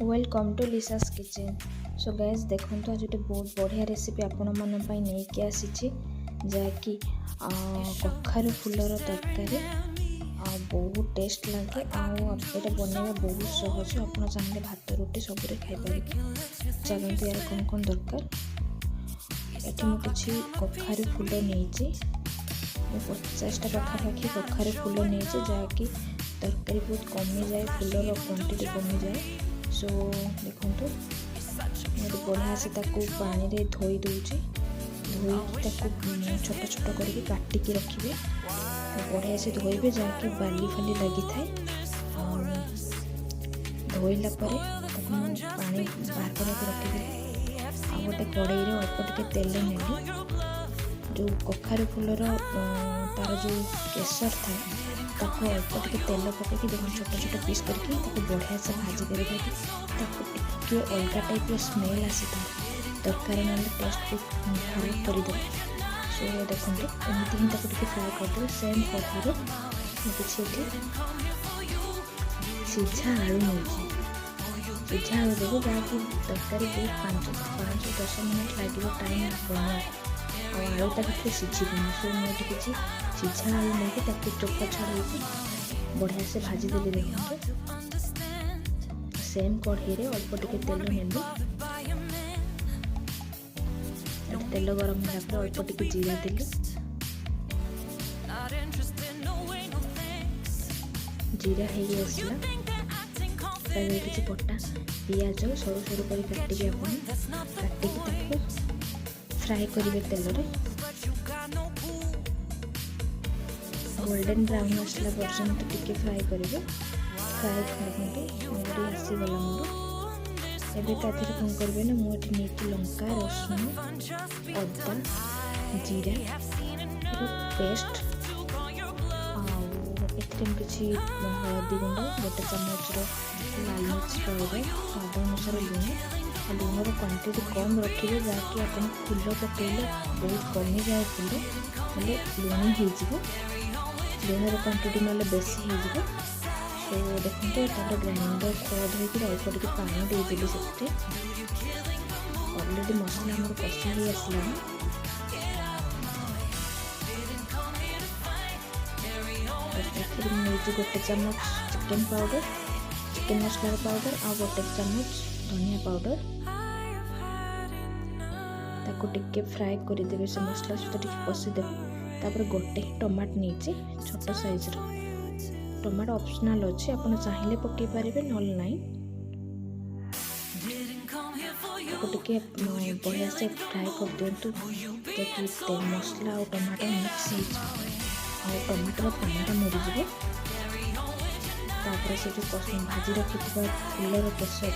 Welcome to Lisa's kitchen. So guys देखो आज गोटे बहुत बढ़िया रेसिपी आपण मन नहीं कि आसी जहाँकि कखारू फूलर तरकारी बहुत टेस्ट लगे आटा बनवा बहुत सहज। आप चाहिए भात रोटी सबुरे खाईपर। चलते यार कौन कौन दरकार ये मुझे कखारू फूल नहीं 50टा पाखापाखि कखारू फूल नहीं जहाँकि तरकारी बहुत कमी जाए फूलर क्वांटिटी कमी जाए। सो देखो बढ़िया से पानी रे धोई दूची धोईकी छोट छोट करके काटिकी रखिए। बढ़िया से धोइबे जहाँकि बाली फाली लगी थाए। धोइला पानी बाहर करके रखिदे। आ गोटे कड़ाई अल्प टिके तेल नेली जो कखारू फूलर तार जो केसर थाए ताको अल्प टिके तेल पकईकि देखो छोट छोट पीस करके बढ़िया से भाजी देवे टे अलग टाइप स्मेल आसी तरकारी ना टेस्ट भल करदे। सो देखो एमती ही टे फ्राए करदे। सेम कढ़ाई किसी सीझा आलू नहीं सीझा आलू देवे जहाँकि तरकारी बहुत 5-10 मिनट लगे टाइम बना आलूटा भी सीझीबनी। सो मुझे किसी सीझा आलू नहीं चोपा छड़ाई बढ़िया से भाजी देली। देखो सेम कढ़ाई अल्प टिके तेल नेली तेल गरम होगा अल्प टिके जीरा देली। जीरा हो आसला किसी पट्टा पियाज सरू सरू कर काटिके काटिकी फ्राए करेंगे तेल रे गोल्डन ब्राउन आसला पर्यंत टिके फ्राए करेंगे। फ्राए करके आसीगला मोर एवं तादेह कौन करेंगे ना मुझे नहीं लंका रसुण अदा जीरा पेस्ट किसी हलदी गुंड गोटे चामच लाल मिर्च पाउडर स्वाद अनुसार लुणर क्वांटिटी कम रखिए जहाँकि आप फूल पकड़े बहुत कमी जाए फूल हेल्ले लुणी हो लुणर क्वांटिटी ना बेसी हो। तो देखते ग्राइंडर खड़ा धोकर अल्प टिके पानी देदेली से अलरेडी मसला आम कषा ही आसला। गोटे चामच चिकेन पाउडर चिकेन मसला पाउडर आ गोटे चामच धनिया पाउडर ताको टिके फ्राए करदेवे। से मसला सहित टिके कषिदेवे। तापर गोटे ही टमाटो नहीं छोट साइज टमाटो ऑप्शनल अच्छे आप चाहिए पकई पारे नल ना टिके बढ़िया से फ्राए कर दिंतु ताकि मसला और टमाटो मिक्स हो टमाटर पानीटा मरीज। तापर से जो भाजी रखी फूलर केसर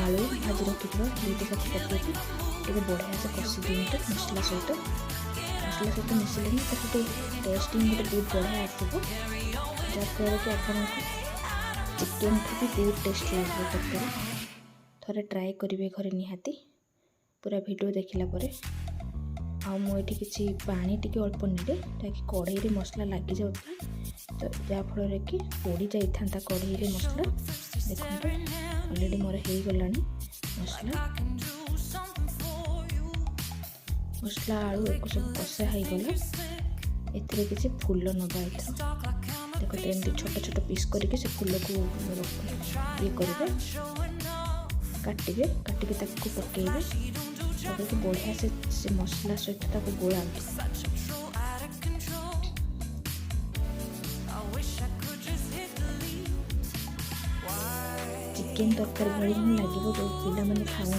आलू भाजी रखी दुईटा पकईकि बढ़िया से कषि दिंतु मसला सहित मिसले ही टेस्टिंग गोटे बहुत बढ़िया आसो जहाँफल कि आपको चिकेन भी बहुत टेस्ट लगे तरकारी। थोड़े ट्राए करेंगे घरे निहाती पूरा वीडियो देखला परे। मुझे किसी पानी टिके अल्प नेले ताकि कढ़ाई रे मसला लगी जाता तो जहाँफल कि पोड़ी जाता कढ़ाई रे मसला। देखो अलरेडी मोर हो गला मसला आलू एक सब कषा हो गला। एथिरे किसी फूल नवा देखो एमती छोट छोट पीस करके से फूल को ये करेंगे काटिके पकईबे पकईकि बढ़िया से मसला सहित गोला चिकेन तरकारी भाई ही लगे जो पिला खाऊ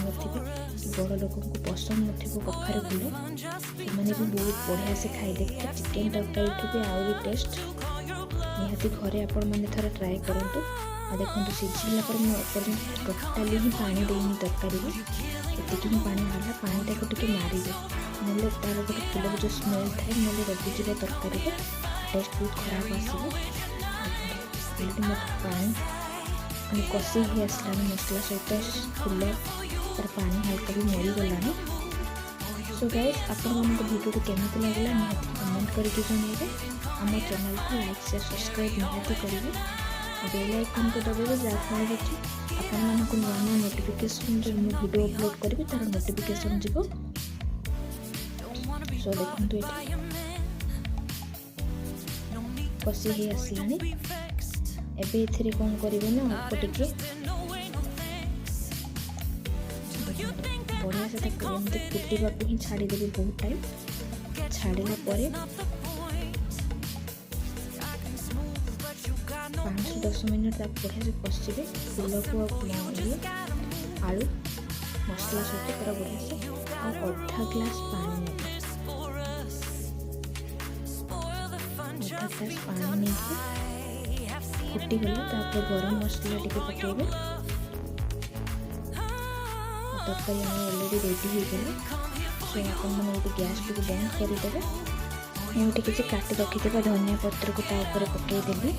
बड़ लोक को पसंद न कखारू फूल से भी बहुत बढ़िया से खाईदे। चिकेन तरकारी भी आउरी टेस्ट निहाती घरे आपण मैंने थोड़ा ट्राए करूँ। देखो सीझला टोटाली ही पानी देनी तरकारी एतिकी ही पानी बाहर पानीटा को टिके मारिदे ना तार गोटे फूल जो स्मेल थाए ना रखिज तरकारी टेस्ट बहुत खराब आसो। पानी मैंने कषि ही आसला मसला सहित फूल तार पानी हल्का भी मरीगलानी। सो गाइस आपण भिडियो केमी लगला निहाती कमेंट करके जनइबे। आम चैनल को लाइक शेयर सब्सक्राइब निहाती करेंगे। बेल आइकन को दबाइबे जहाँफल कि आपको नुआ नुआ नोटिफिकेशन जो मुझे वीडियो अपलोड करी तार नोटिफिकेशन जीव। सो देखो ये कषि ही आसलानी एबे एथिरे कौन करेंगे ना अल्प टिके बढ़िया से एमती फुटा ही छाड़देवी बहुत टाइम छाड़ला 5-10 मिनट बढ़िया से कषिबे फूल को ये आलू मसला सहित पूरा बढ़िया से अधा ग्लास पानी नहीं फुटीगला गरम मसला टी पकेबे तरकारी ऑलरेडी रेडी हो गला। सो आप गैस टी बंद करदे मुझे किसी काटी रखी धनिया पत्र को पकईदेली।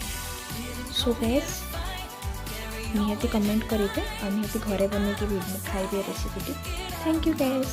सो गैस निहाती कमेंट करेंगे और निहाती घरे बन के खाइबे रेसिपी। Thank you gas.